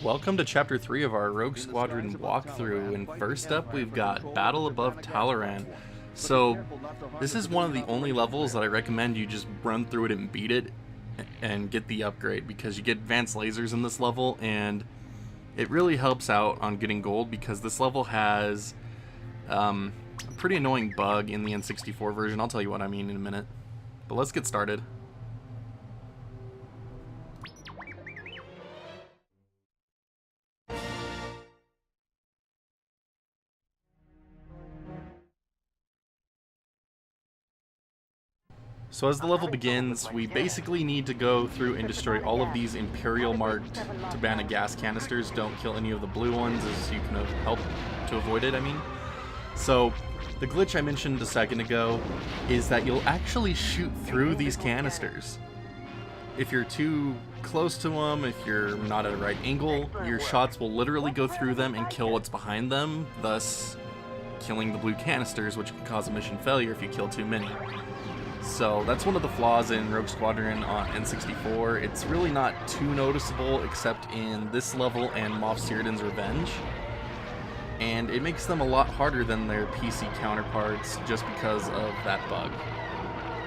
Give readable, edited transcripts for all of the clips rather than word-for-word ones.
Welcome to Chapter 3 of our Rogue Squadron walkthrough, and first up we've got Battle Above Taloraan. So, this is one of the only levels that I recommend you just run through it and beat it and get the upgrade, because you get advanced lasers in this level, and it really helps out on getting gold, because this level has a pretty annoying bug in the N64 version. I'll tell you what I mean in a minute. But let's get started. So as the level begins, we basically need to go through and destroy all of these Imperial marked Tabana gas canisters. Don't kill any of the blue ones, as you can help to avoid it, I mean. So the glitch I mentioned a second ago is that you'll actually shoot through these canisters. If you're too close to them, if you're not at a right angle, your shots will literally go through them and kill what's behind them, thus killing the blue canisters, which can cause a mission failure if you kill too many. So that's one of the flaws in Rogue Squadron on N64. It's really not too noticeable except in this level and Moff Seerdon's Revenge. And it makes them a lot harder than their PC counterparts just because of that bug.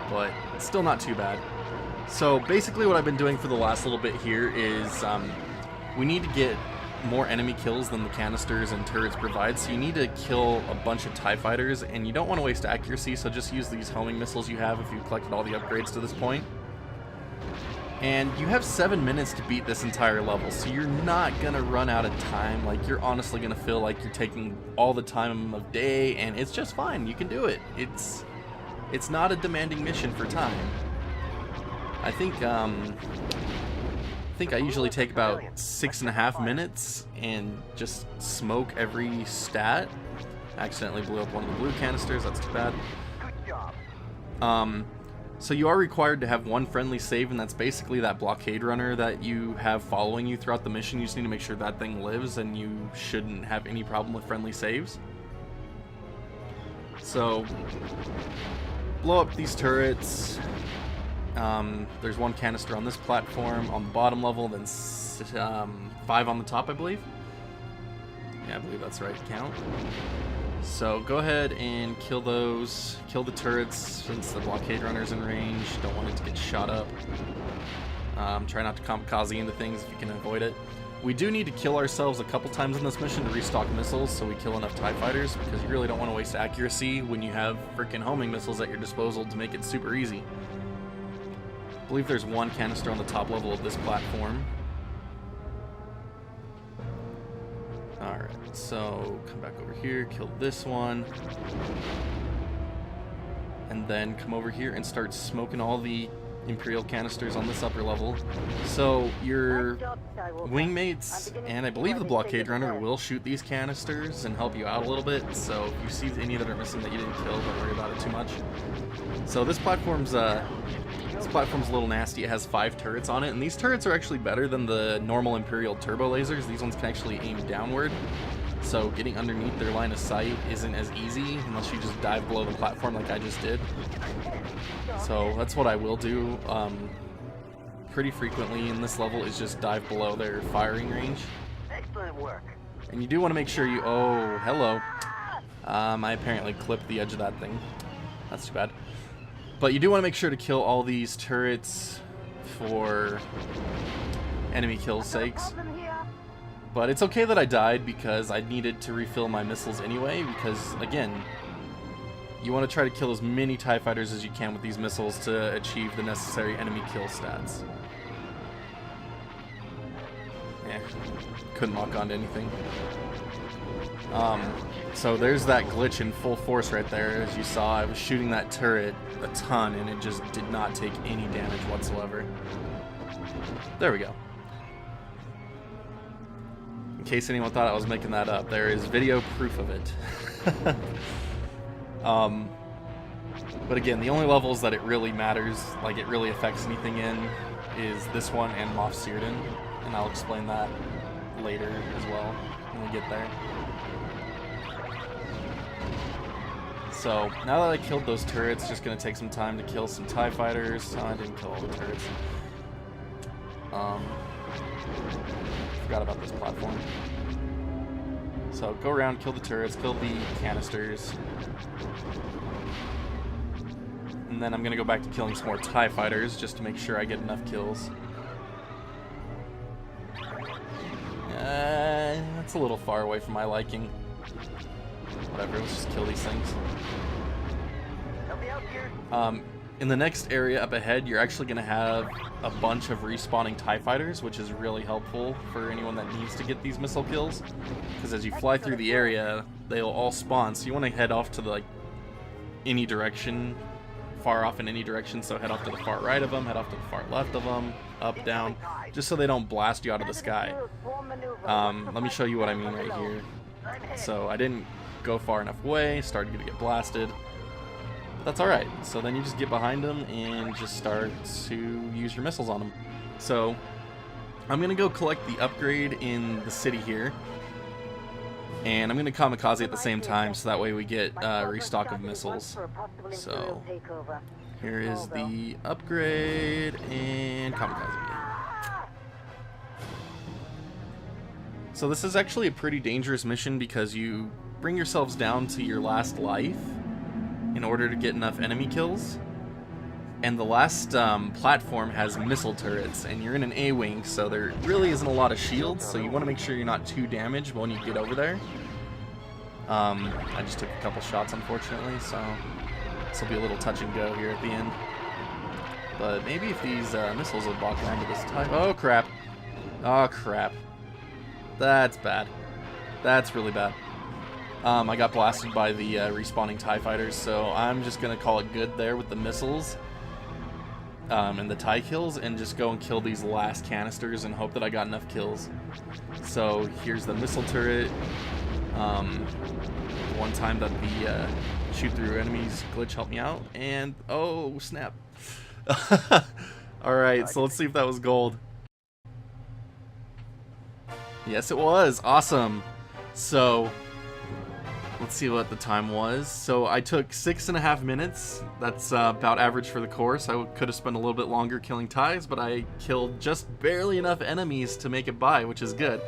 But it's still not too bad. So basically what I've been doing for the last little bit here is we need to get more enemy kills than the canisters and turrets provide, so you need to kill a bunch of TIE fighters, and you don't want to waste accuracy, so just use these homing missiles you have if you've collected all the upgrades to this point. And you have 7 minutes to beat this entire level, so you're not gonna run out of time. Like, you're honestly gonna feel like you're taking all the time of day, and it's just fine. You can do it. It's not a demanding mission for time. I think I usually take about 6.5 minutes and just smoke every stat. Accidentally blew up one of the blue canisters, that's too bad. So you are required to have one friendly save, and that's basically that blockade runner that you have following you throughout the mission. You just need to make sure that thing lives, and you shouldn't have any problem with friendly saves. So, blow up these turrets. There's one canister on this platform on the bottom level, then 5 on the top, I believe. Yeah, I believe that's right count. So go ahead and kill those. Kill the turrets since the blockade runner's in range. Don't want it to get shot up. Try not to kamikaze into things if you can avoid it. We do need to kill ourselves a couple times in this mission to restock missiles, so we kill enough TIE fighters, because you really don't want to waste accuracy when you have freaking homing missiles at your disposal to make it super easy. I believe there's one canister on the top level of this platform. Alright, so come back over here, kill this one. And then come over here and start smoking all the Imperial canisters on this upper level. So your wingmates and I believe the blockade runner will shoot these canisters and help you out a little bit. So if you see any that are missing that you didn't kill, don't worry about it too much. So this platform's a little nasty. It has 5 turrets on it, and these turrets are actually better than the normal Imperial turbo lasers. These ones can actually aim downward, so getting underneath their line of sight isn't as easy unless you just dive below the platform like I just did. So that's what I will do pretty frequently in this level, is just dive below their firing range. Excellent work. And you do want to make sure you... Oh, hello. I apparently clipped the edge of that thing. That's too bad. But you do want to make sure to kill all these turrets for enemy kills' sakes. But it's okay that I died, because I needed to refill my missiles anyway, because, again, you want to try to kill as many TIE fighters as you can with these missiles to achieve the necessary enemy kill stats. Yeah, couldn't lock onto anything. So there's that glitch in full force right there. As you saw, I was shooting that turret a ton, and it just did not take any damage whatsoever. There we go. In case anyone thought I was making that up, there is video proof of it. But again, the only levels that it really matters, like it really affects anything in, is this one and Moff Seerdon, and I'll explain that later as well when we get there. So, now that I killed those turrets, it's just going to take some time to kill some TIE fighters. Oh, I didn't kill all the turrets. forgot about this platform. So go around, kill the turrets, kill the canisters. And then I'm going to go back to killing some more TIE fighters just to make sure I get enough kills. That's a little far away from my liking. Whatever, let's just kill these things. In the next area up ahead, you're actually going to have a bunch of respawning TIE fighters, which is really helpful for anyone that needs to get these missile kills. Because as you fly through the area, they'll all spawn, so you want to head off to the, like, any direction, far off in any direction, so head off to the far right of them, head off to the far left of them, up, down, just so they don't blast you out of the sky. Let me show you what I mean right here. So I didn't go far enough away, started to get blasted. That's alright. So then you just get behind them and just start to use your missiles on them. So I'm going to go collect the upgrade in the city here. And I'm going to kamikaze at the same time, so that way we get restock of missiles. So here is the upgrade and kamikaze. So this is actually a pretty dangerous mission because you bring yourselves down to your last life in order to get enough enemy kills. And the last platform has missile turrets, and you're in an A-wing, so there really isn't a lot of shields, so you want to make sure you're not too damaged when you get over there. I just took a couple shots, unfortunately, so this will be a little touch and go here at the end. But maybe if these missiles would walk around to this type. Oh crap! Oh crap! That's bad. That's really bad. I got blasted by the respawning TIE fighters, so I'm just gonna call it good there with the missiles and the TIE kills, and just go and kill these last canisters and hope that I got enough kills. So here's the missile turret. One time that the shoot through enemies glitch helped me out, and oh snap. Alright, so let's see if that was gold. Yes, it was. Awesome. So let's see what the time was. So I took 6.5 minutes. That's about average for the course. I could have spent a little bit longer killing TIEs, but I killed just barely enough enemies to make it by, which is good.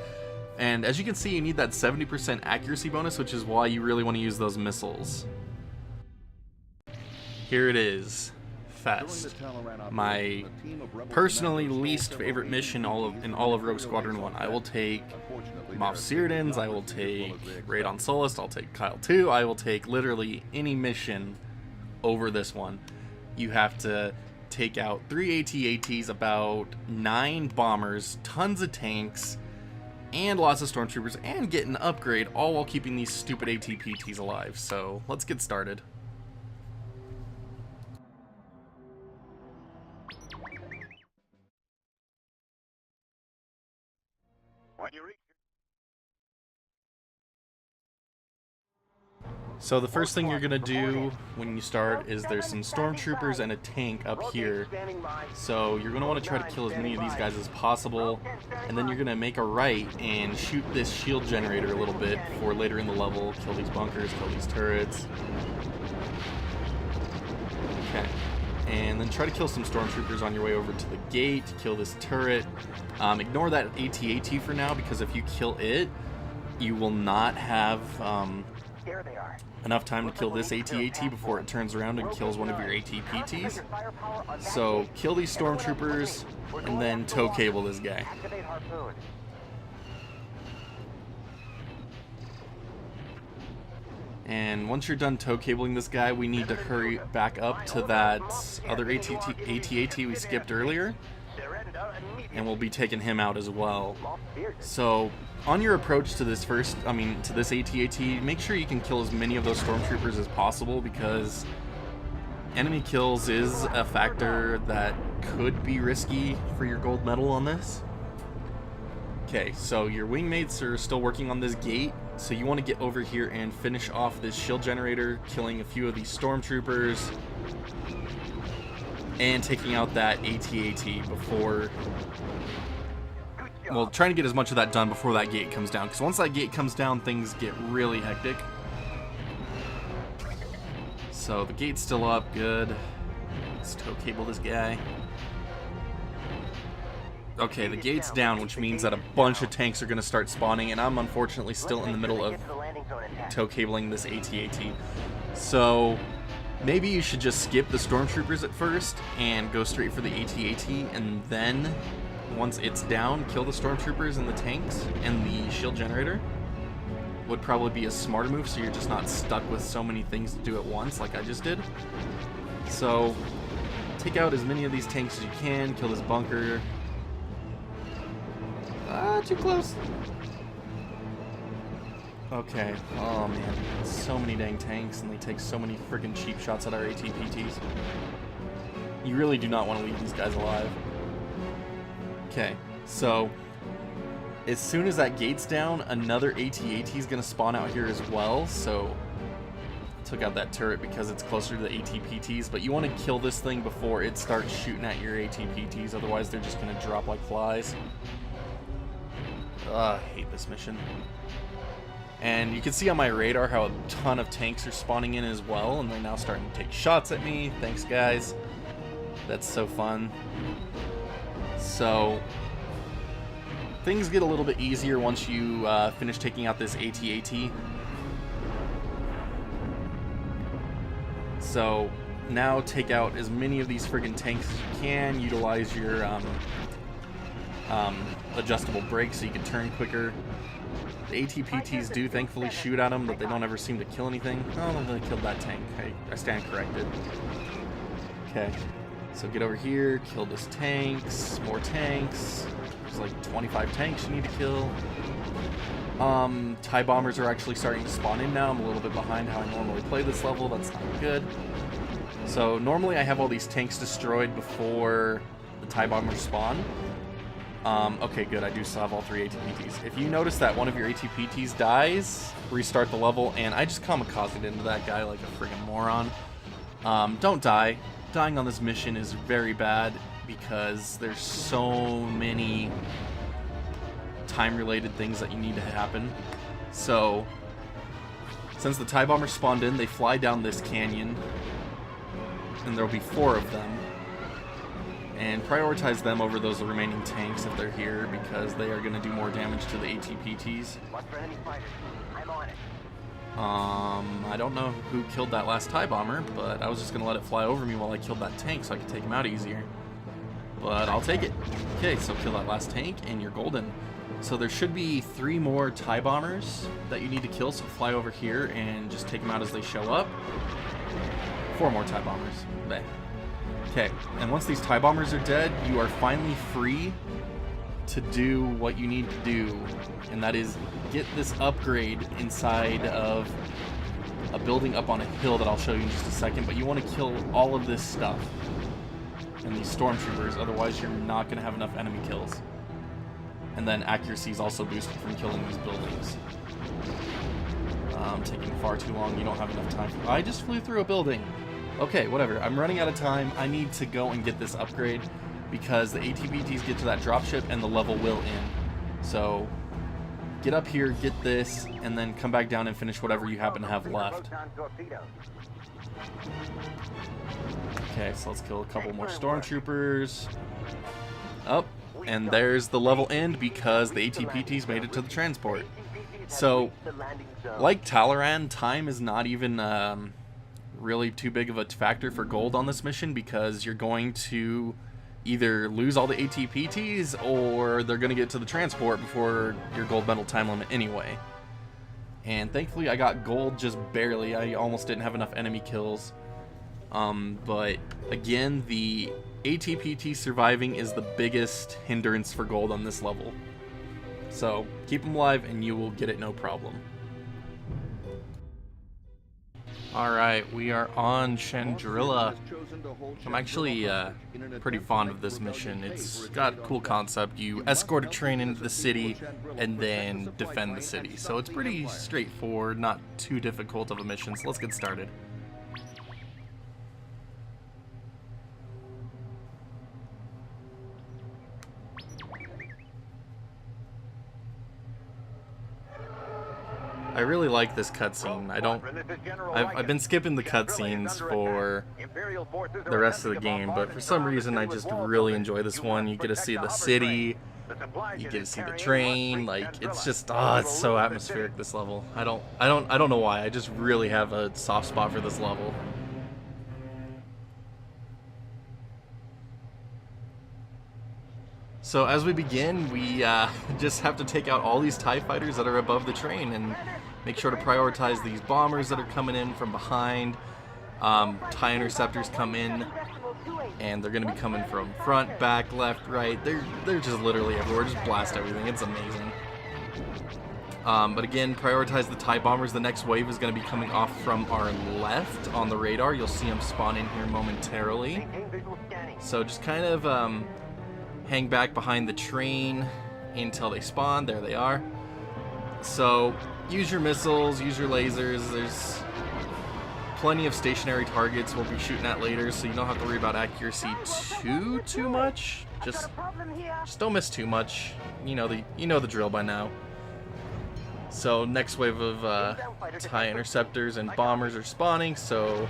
And as you can see, you need that 70% accuracy bonus, which is why you really want to use those missiles. Here it is. Fest. My personally least favorite mission in all of Rogue Squadron 1. I will take Moff Seerdon's, I will take Raid on Sullust, I'll take Kyle 2, I will take literally any mission over this one. You have to take out 3 AT-ATs, about 9 bombers, tons of tanks, and lots of stormtroopers, and get an upgrade, all while keeping these stupid AT-PTs alive. So let's get started. So the first thing you're gonna do when you start is there's some stormtroopers and a tank up here. So you're gonna want to try to kill as many of these guys as possible, and then you're gonna make a right and shoot this shield generator a little bit for later in the level. Kill these bunkers, kill these turrets. Okay. And then try to kill some stormtroopers on your way over to the gate, kill this turret. Ignore that AT-AT for now, because if you kill it, you will not have enough time to kill this AT-AT before it turns around and kills one of your AT-PTs. So kill these stormtroopers and then tow cable this guy. And once you're done tow cabling this guy, we need to hurry back up to that other AT-AT we skipped earlier, and we'll be taking him out as well. So on your approach to this to this AT-AT, make sure you can kill as many of those stormtroopers as possible, because enemy kills is a factor that could be risky for your gold medal on this. Okay, so your wingmates are still working on this gate, so you want to get over here and finish off this shield generator, killing a few of these stormtroopers, and taking out that AT-AT before... Well, trying to get as much of that done before that gate comes down, because once that gate comes down, things get really hectic. So the gate's still up, good. Let's tow cable this guy. Okay, the gate's down, which means that a bunch of tanks are going to start spawning, and I'm unfortunately still in the middle of tow cabling this AT-AT. So maybe you should just skip the stormtroopers at first and go straight for the AT-AT, and then once it's down, kill the stormtroopers and the tanks and the shield generator. Would probably be a smarter move, so you're just not stuck with so many things to do at once like I just did. So take out as many of these tanks as you can, kill this bunker. Ah, too close. Okay, oh man, so many dang tanks, and they take so many freaking cheap shots at our AT-PTs. You really do not want to leave these guys alive. Okay, so as soon as that gate's down, another AT-AT is going to spawn out here as well, so I took out that turret because it's closer to the AT-PTs, but you want to kill this thing before it starts shooting at your AT-PTs, otherwise they're just going to drop like flies. I hate this mission. And you can see on my radar how a ton of tanks are spawning in as well, and they're now starting to take shots at me. Thanks, guys. That's so fun. So things get a little bit easier once you finish taking out this AT-AT. So now take out as many of these friggin' tanks as you can. Utilize your adjustable brakes so you can turn quicker. The AT-PTs do thankfully shoot at them, but they don't ever seem to kill anything. Oh, they killed that tank. I stand corrected. Okay, so get over here, kill this tanks, more tanks. There's like 25 tanks you need to kill. TIE bombers are actually starting to spawn in now. I'm a little bit behind how I normally play this level. That's not good. So normally I have all these tanks destroyed before the TIE bombers spawn. Okay, good. I do still have all 3 AT-PTs. If you notice that one of your AT-PTs dies, restart the level, and I just kamikazed into that guy like a friggin' moron. Don't die. Dying on this mission is very bad because there's so many time-related things that you need to happen. So, since the TIE bombers spawned in, they fly down this canyon, and there'll be 4 of them. And prioritize them over those remaining tanks if they're here, because they are going to do more damage to the AT-PTs. I don't know who killed that last TIE bomber, but I was just going to let it fly over me while I killed that tank so I could take him out easier. But I'll take it. Okay, so kill that last tank and you're golden. So there should be 3 more TIE bombers that you need to kill, so fly over here and just take them out as they show up. 4 more TIE bombers. Bang. Okay, and once these TIE bombers are dead, you are finally free to do what you need to do, and that is get this upgrade inside of a building up on a hill that I'll show you in just a second, but you want to kill all of this stuff and these stormtroopers, otherwise you're not going to have enough enemy kills. And then accuracy is also boosted from killing these buildings. Taking far too long, you don't have enough time. I just flew through a building. Okay, whatever. I'm running out of time. I need to go and get this upgrade because the AT-PTs get to that dropship and the level will end. So get up here, get this, and then come back down and finish whatever you happen to have left. Okay, so let's kill a couple more stormtroopers. Oh, and there's the level end because the AT-PTs made it to the transport. So, like Taloraan, time is not even really too big of a factor for gold on this mission because you're going to either lose all the AT-PTs or they're going to get to the transport before your gold medal time limit anyway. And thankfully I got gold just barely. I almost didn't have enough enemy kills. But again, the AT-PT surviving is the biggest hindrance for gold on this level. So keep them alive and you will get it no problem. Alright, we are on Chandrila. I'm actually pretty fond of this mission. It's got a cool concept. You escort a train into the city and then defend the city. So it's pretty straightforward, not too difficult of a mission. So let's get started. I really like this cutscene. I've been skipping the cutscenes for the rest of the game, but for some reason I just really enjoy this one. You get to see the city, you get to see the train, like it's just it's so atmospheric, this level. I don't know why. I just really have a soft spot for this level. So as we begin, we just have to take out all these TIE fighters that are above the train and make sure to prioritize these bombers that are coming in from behind. TIE interceptors come in, and they're going to be coming from front, back, left, right. They're just literally everywhere. Just blast everything. It's amazing. But again, prioritize the TIE bombers. The next wave is going to be coming off from our left on the radar. You'll see them spawn in here momentarily. So just kind of hang back behind the train until they spawn. There they are. So use your missiles, use your lasers. There's plenty of stationary targets we'll be shooting at later, so you don't have to worry about accuracy too much. Just don't miss too much. You know the drill by now. So next wave of TIE interceptors and bombers are spawning, so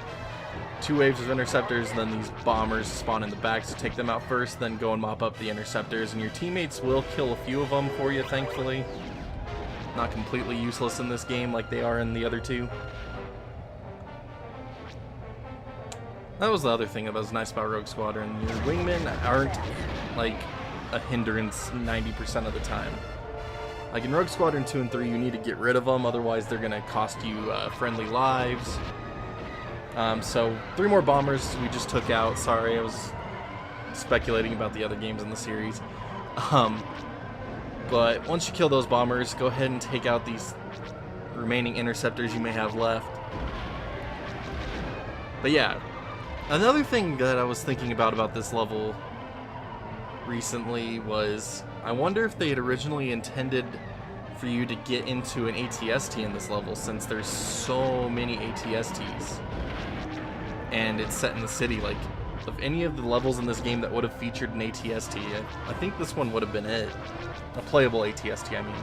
2 waves of interceptors, and then these bombers spawn in the back, so take them out first, then go and mop up the interceptors, and your teammates will kill a few of them for you, thankfully. Not completely useless in this game like they are in the other two. That was the other thing that was nice about Rogue Squadron. Your wingmen aren't like a hindrance 90% of the time. Like in Rogue Squadron 2 and 3, you need to get rid of them, otherwise they're going to cost you friendly lives. So 3 more bombers we just took out. Sorry, I was speculating about the other games in the series. But once you kill those bombers, go ahead and take out these remaining interceptors you may have left. But yeah, another thing that I was thinking about this level recently was, I wonder if they had originally intended for you to get into an ATST in this level, since there's so many ATSTs. And it's set in the city. Like, of any of the levels in this game that would have featured an ATST, I think this one would have been it. A playable ATST, I mean.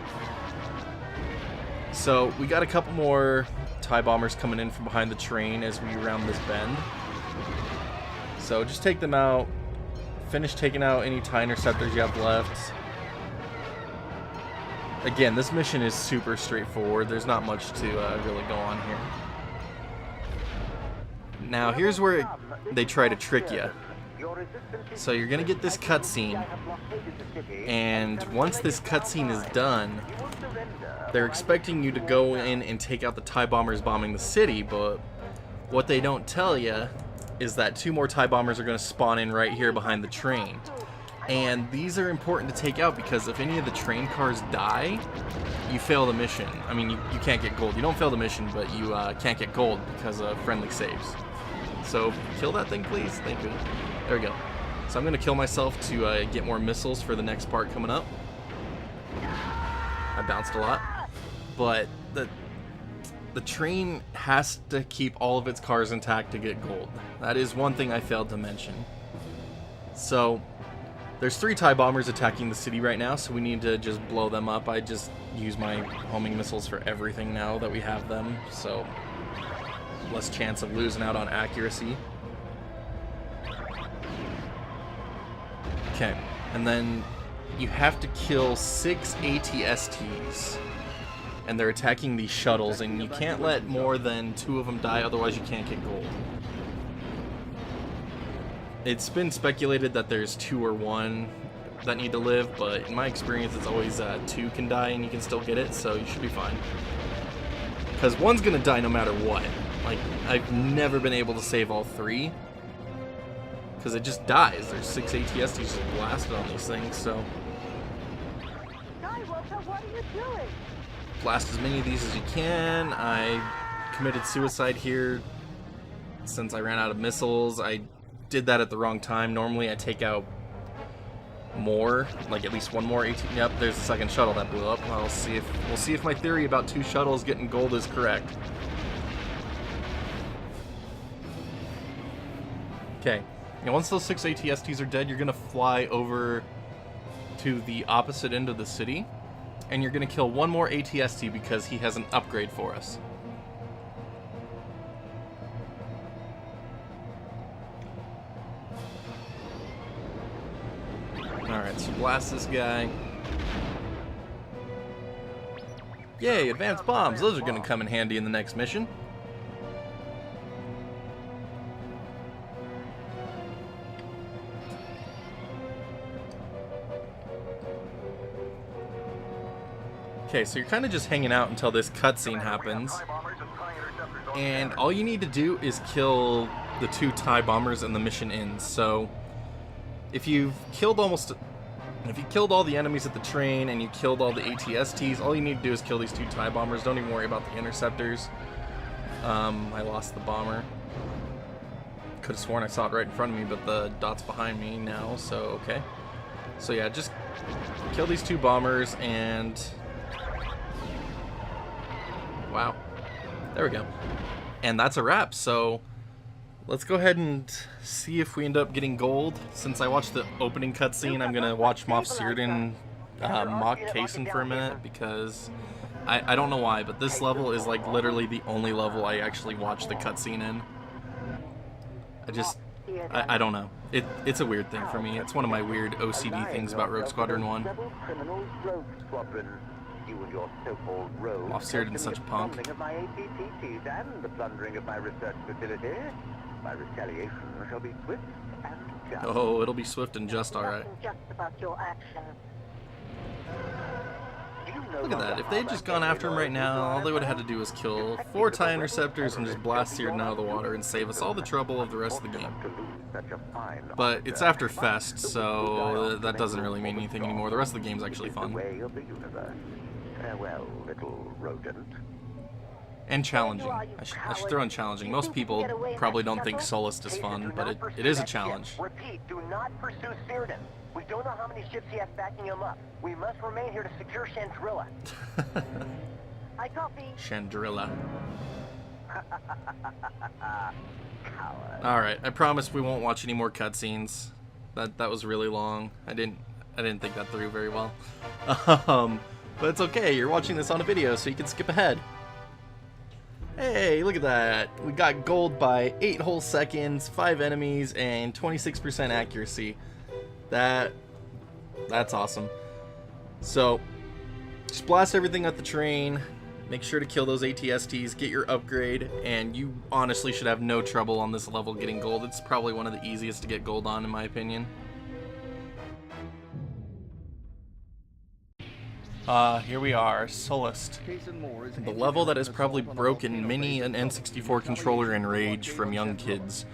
So, we got a couple more TIE bombers coming in from behind the train as we round this bend. So, just take them out. Finish taking out any TIE interceptors you have left. Again, this mission is super straightforward. There's not much to really go on here. Now, here's where they try to trick you. So you're going to get this cutscene, and once this cutscene is done, they're expecting you to go in and take out the TIE bombers bombing the city, but what they don't tell you is that 2 more TIE bombers are going to spawn in right here behind the train. And these are important to take out, because if any of the train cars die, you fail the mission. I mean, you can't get gold. You don't fail the mission, but you can't get gold because of friendly saves. So, kill that thing, please. Thank you. There we go. So I'm going to kill myself to get more missiles for the next part coming up. I bounced a lot. But the train has to keep all of its cars intact to get gold. That is one thing I failed to mention. So, there's 3 TIE bombers attacking the city right now, so we need to just blow them up. I just use my homing missiles for everything now that we have them, so less chance of losing out on accuracy. Okay, and then you have to kill 6 ATSTs, and they're attacking these shuttles, and you can't let more than 2 of them die, otherwise you can't get gold. It's been speculated that there's 2 or 1 that need to live, but in my experience it's always 2 can die and you can still get it, so you should be fine. Because 1's gonna die no matter what. Like, I've never been able to save all 3, because it just dies. There's 6 ATSTs just blasted on these things, so What are you doing? blast as many of these as you can. I committed suicide here since I ran out of missiles. I did that at the wrong time. Normally I take out more, like at least 1 more AT. Yep, there's the second shuttle that blew up. We'll see if my theory about 2 shuttles getting gold is correct. Okay, and once those 6 ATSTs are dead, you're gonna fly over to the opposite end of the city, and you're going to kill one more ATST because he has an upgrade for us. Alright, so blast this guy. Yay, advanced bombs. Those are going to come in handy in the next mission. Okay, so you're kind of just hanging out until this cutscene happens. And all you need to do is kill the 2 TIE bombers and the mission ends. So if you've killed all the enemies at the train and you killed all the ATSTs, all you need to do is kill these 2 TIE bombers. Don't even worry about the interceptors. I lost the bomber. Could have sworn I saw it right in front of me, but the dot's behind me now, so okay. So yeah, just kill these 2 bombers and... Wow. There we go. And that's a wrap, so let's go ahead and see if we end up getting gold. Since I watched the opening cutscene, I'm going to watch Moff Seerdon mock Kaysen for a minute, because I don't know why, but this level is like literally the only level I actually watched the cutscene in. I don't know. It's a weird thing for me. It's one of my weird OCD things about Rogue Squadron 1. You and your so-called rogue Moff Seerdon's such a punk. of my APTTs and the plundering of my research facility. My retaliation shall be swift and just. Oh, it'll be swift and just, alright. Just about your actions. Look at that. If they had just gone after him right now, all they would have had to do was kill 4 TIE interceptors and just blast Seerdon out of the water and save us all the trouble of the rest of the game. But it's after Fest, so that doesn't really mean anything anymore. The rest of the game's actually fun. Farewell, little rodent. And challenging. I should throw in challenging. Most people probably don't think Sullust is fun, but it is a challenge. Repeat, do not pursue Seerdon. We don't know how many ships he has backing him up. We must remain here to secure Chandrila. I copy. Chandrila. Alright, I promise we won't watch any more cutscenes. That was really long. I didn't think that through very well. But it's okay, you're watching this on a video, so you can skip ahead. Hey, look at that. We got gold by 8 whole seconds, 5 enemies, and 26% accuracy. That's awesome. So, just blast everything at the train, make sure to kill those ATSTs, get your upgrade, and you honestly should have no trouble on this level getting gold. It's probably one of the easiest to get gold on, in my opinion. Here we are, Sullust. The level that has probably broken many an N64 controller in rage from young kids.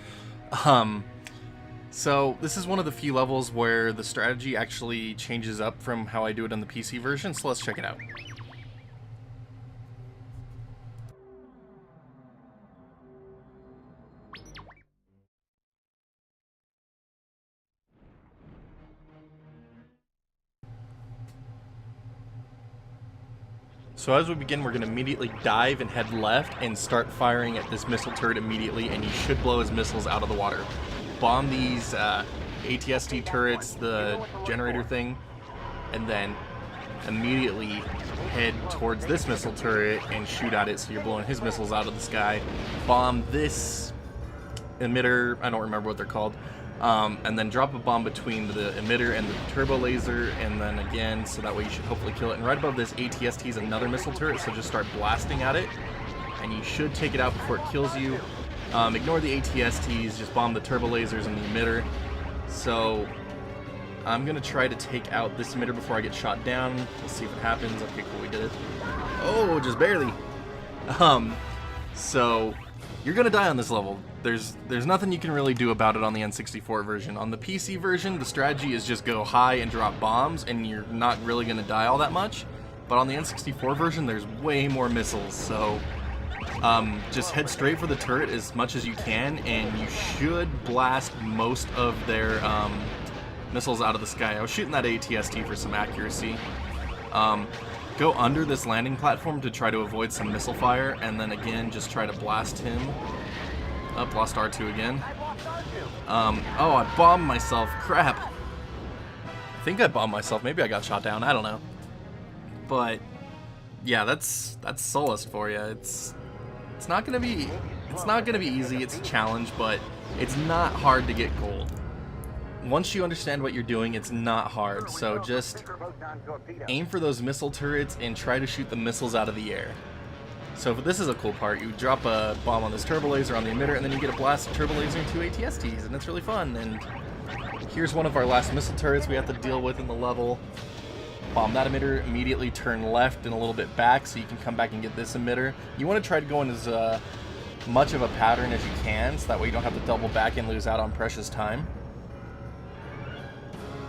So this is one of the few levels where the strategy actually changes up from how I do it on the PC version, so let's check it out. So as we begin, we're going to immediately dive and head left and start firing at this missile turret immediately, and you should blow his missiles out of the water. Bomb these ATST turrets, the generator thing, and then immediately head towards this missile turret and shoot at it so you're blowing his missiles out of the sky. Bomb this emitter, I don't remember what they're called, and then drop a bomb between the emitter and the turbo laser, and then again, so that way you should hopefully kill it. And right above this ATST is another missile turret, so just start blasting at it, and you should take it out before it kills you. Ignore the ATSTs, just bomb the turbo lasers and the emitter. So I'm gonna try to take out this emitter before I get shot down. Let's see if it happens. Okay, cool, we did it. Oh, just barely. So you're gonna die on this level. There's nothing you can really do about it on the N64 version. On the PC version, the strategy is just go high and drop bombs, and you're not really gonna die all that much. But on the N64 version, there's way more missiles, so just head straight for the turret as much as you can, and you should blast most of their missiles out of the sky. I was shooting that ATST for some accuracy. Go under this landing platform to try to avoid some missile fire, and then again, just try to blast him. Up, lost R2 again. Oh, I bombed myself. Crap. I think I bombed myself. Maybe I got shot down. I don't know. But yeah, that's Sullust for you. It's not gonna be easy. It's a challenge, but it's not hard to get gold. Once you understand what you're doing, it's not hard. So just aim for those missile turrets and try to shoot the missiles out of the air. So this is a cool part. You drop a bomb on this turbo laser on the emitter, and then you get a blast of turbo laser and 2 ATSTs, and it's really fun. And here's one of our last missile turrets we have to deal with in the level. Bomb that emitter, immediately turn left and a little bit back so you can come back and get this emitter. You want to try to go in as much of a pattern as you can, so that way you don't have to double back and lose out on precious time.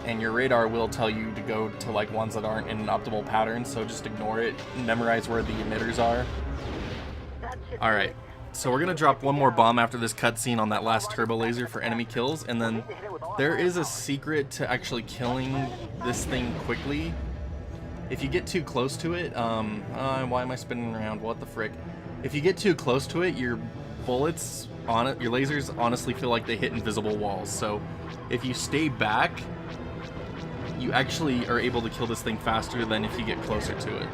And your radar will tell you to go to like ones that aren't in an optimal pattern, so just ignore it and memorize where the emitters are. Alright, so we're going to drop one more bomb after this cutscene on that last turbo laser for enemy kills, and then there is a secret to actually killing this thing quickly. If you get too close to it, why am I spinning around? What the frick? If you get too close to it, your bullets on it, your lasers honestly feel like they hit invisible walls. So if you stay back, you actually are able to kill this thing faster than if you get closer to it.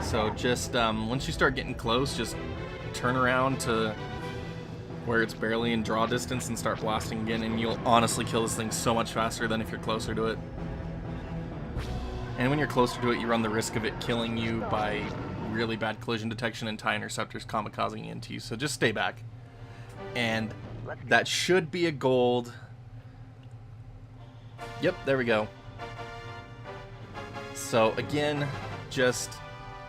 So just once you start getting close, just turn around to where it's barely in draw distance and start blasting again, and you'll honestly kill this thing so much faster than if you're closer to it. And when you're closer to it, you run the risk of it killing you by really bad collision detection and TIE interceptors kamikazing into you. So just stay back. And that should be a gold. Yep, there we go. So again, just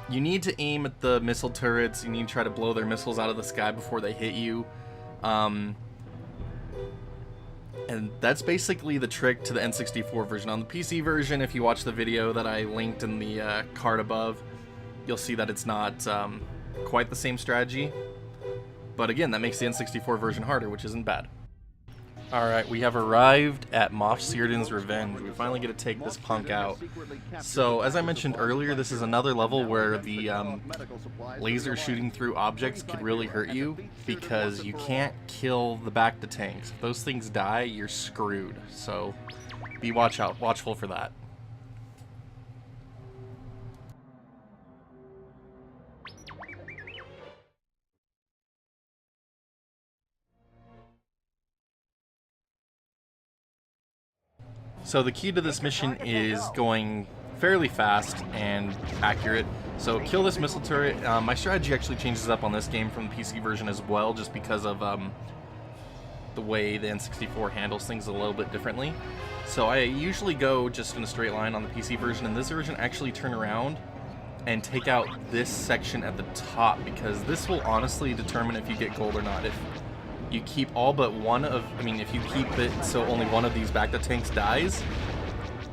you need to aim at the missile turrets. You need to try to blow their missiles out of the sky before they hit you. And that's basically the trick to the N64 version. On the PC version, if you watch the video that I linked in the card above, you'll see that it's not quite the same strategy. But again, that makes the N64 version harder, which isn't bad. Alright, we have arrived at Moff Seerdon's Revenge. We finally get to take this punk out. So, as I mentioned earlier, this is another level where the laser shooting through objects could really hurt you, because you can't kill the back to tanks. If those things die, you're screwed. So, be watchful for that. So the key to this mission is going fairly fast and accurate. So kill this missile turret. My strategy actually changes up on this game from the PC version as well, just because of the way the N64 handles things a little bit differently. So I usually go just in a straight line on the PC version, and this version actually turn around and take out this section at the top, because this will honestly determine if you get gold or not. If you keep all but one of, if you keep it so only one of these back to tanks dies,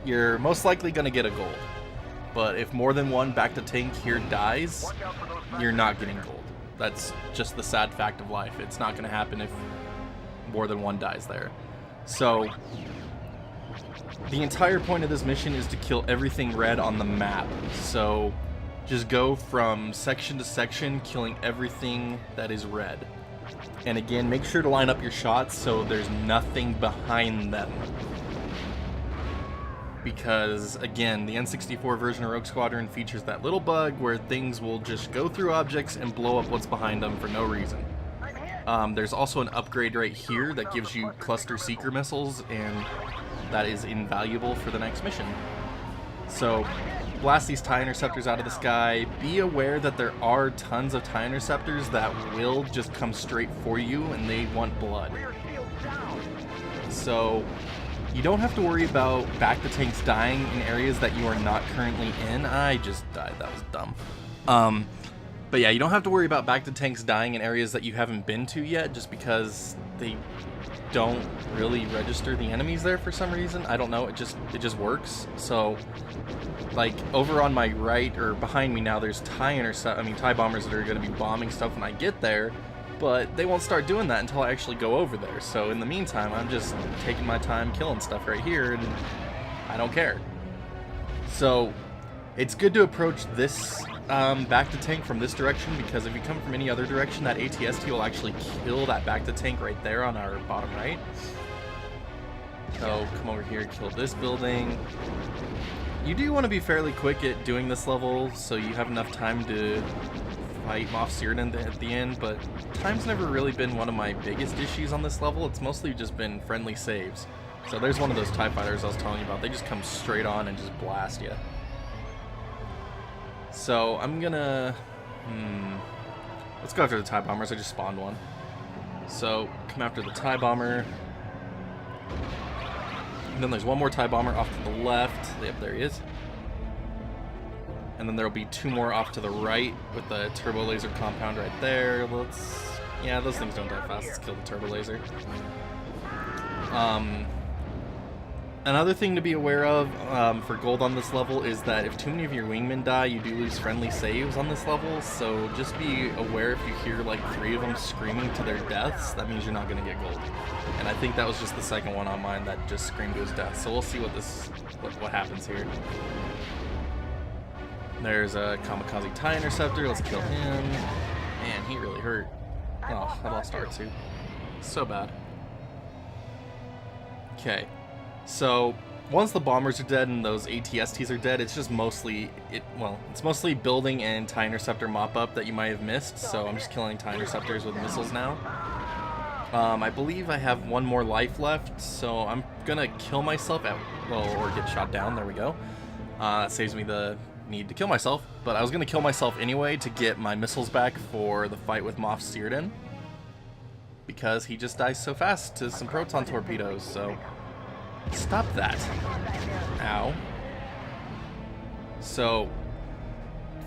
you're most likely going to get a gold. But if more than one back to tank here dies, you're not getting gold. That's just the sad fact of life. It's not going to happen if more than one dies there. So the entire point of this mission is to kill everything red on the map. So just go from section to section, killing everything that is red. And again, make sure to line up your shots so there's nothing behind them. Because, again, the N64 version of Rogue Squadron features that little bug where things will just go through objects and blow up what's behind them for no reason. There's also an upgrade right here that gives you cluster seeker missiles, and that is invaluable for the next mission. So, blast these TIE interceptors out of the sky. Be aware that there are tons of TIE interceptors that will just come straight for you, and they want blood. So you don't have to worry about back to tanks dying in areas that you are not currently in. I just died, that was dumb. But yeah, you don't have to worry about back to tanks dying in areas that you haven't been to yet, just because they don't really register the enemies there for some reason. I don't know, it just works. So like over on my right or behind me now, there's TIE bombers that are going to be bombing stuff when I get there, but they won't start doing that until I actually go over there. So in the meantime, I'm just taking my time killing stuff right here, and I don't care. So it's good to approach this back to tank from this direction, because if you come from any other direction, that ATST will actually kill that back to tank right there on our bottom right. So come over here, kill this building. You do want to be fairly quick at doing this level, so you have enough time to fight Moff Seerdon at the end, but time's never really been one of my biggest issues on this level. It's mostly just been friendly saves. So there's one of those TIE fighters I was telling you about. They just come straight on and just blast you. So I'm gonna... let's go after the TIE bombers. I just spawned one. So come after the TIE bomber. And then there's one more TIE bomber off to the left. Yep, there he is. And then there'll be two more off to the right with the turbo laser compound right there. Yeah, those things don't die fast. Let's kill the turbo laser. Another thing to be aware of for gold on this level is that if too many of your wingmen die, you do lose friendly saves on this level, so just be aware if you hear like 3 of them screaming to their deaths, that means you're not going to get gold. And I think that was just the second one on mine that just screamed to his death, so we'll see what happens here. There's a kamikaze TIE interceptor, let's kill him. Man, he really hurt. Oh, I lost R2. So bad. Okay. So, once the bombers are dead and those ATSTs are dead, it's just mostly, it's mostly building and TIE interceptor mop-up that you might have missed, so I'm just killing TIE interceptors with missiles now. I believe I have one more life left, so I'm gonna kill myself or get shot down, there we go. That saves me the need to kill myself, but I was gonna kill myself anyway to get my missiles back for the fight with Moff Seerdon, because he just dies so fast to some proton torpedoes, so... Stop that. Ow. So,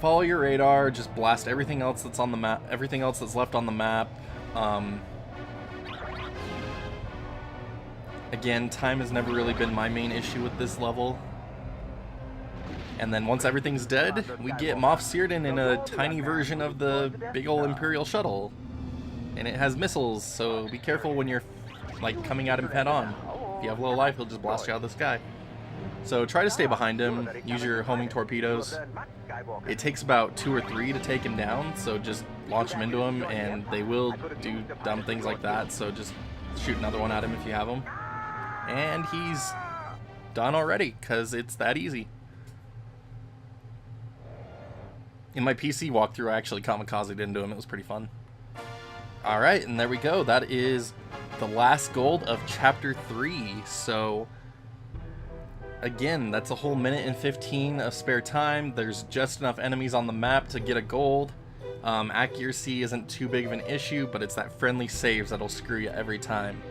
follow your radar, just blast everything else that's on the map, everything else that's left on the map. Again, time has never really been my main issue with this level. And then once everything's dead, we get Moff Seerdon in a tiny version of the big ol' Imperial shuttle. And it has missiles, so be careful when you're like coming at him head on. If you have low life, he'll just blast you out of the sky. So try to stay behind him, use your homing torpedoes. It takes about 2 or 3 to take him down, so just launch them into him, and they will do dumb things like that, so just shoot another one at him if you have him. And he's done already, because it's that easy. In my PC walkthrough, I actually kamikazed into him. It was pretty fun. Alright, and there we go. That is the last gold of Chapter 3. So, again, that's a whole minute and 15 of spare time. There's just enough enemies on the map to get a gold. Accuracy isn't too big of an issue, but it's that friendly saves that'll screw you every time.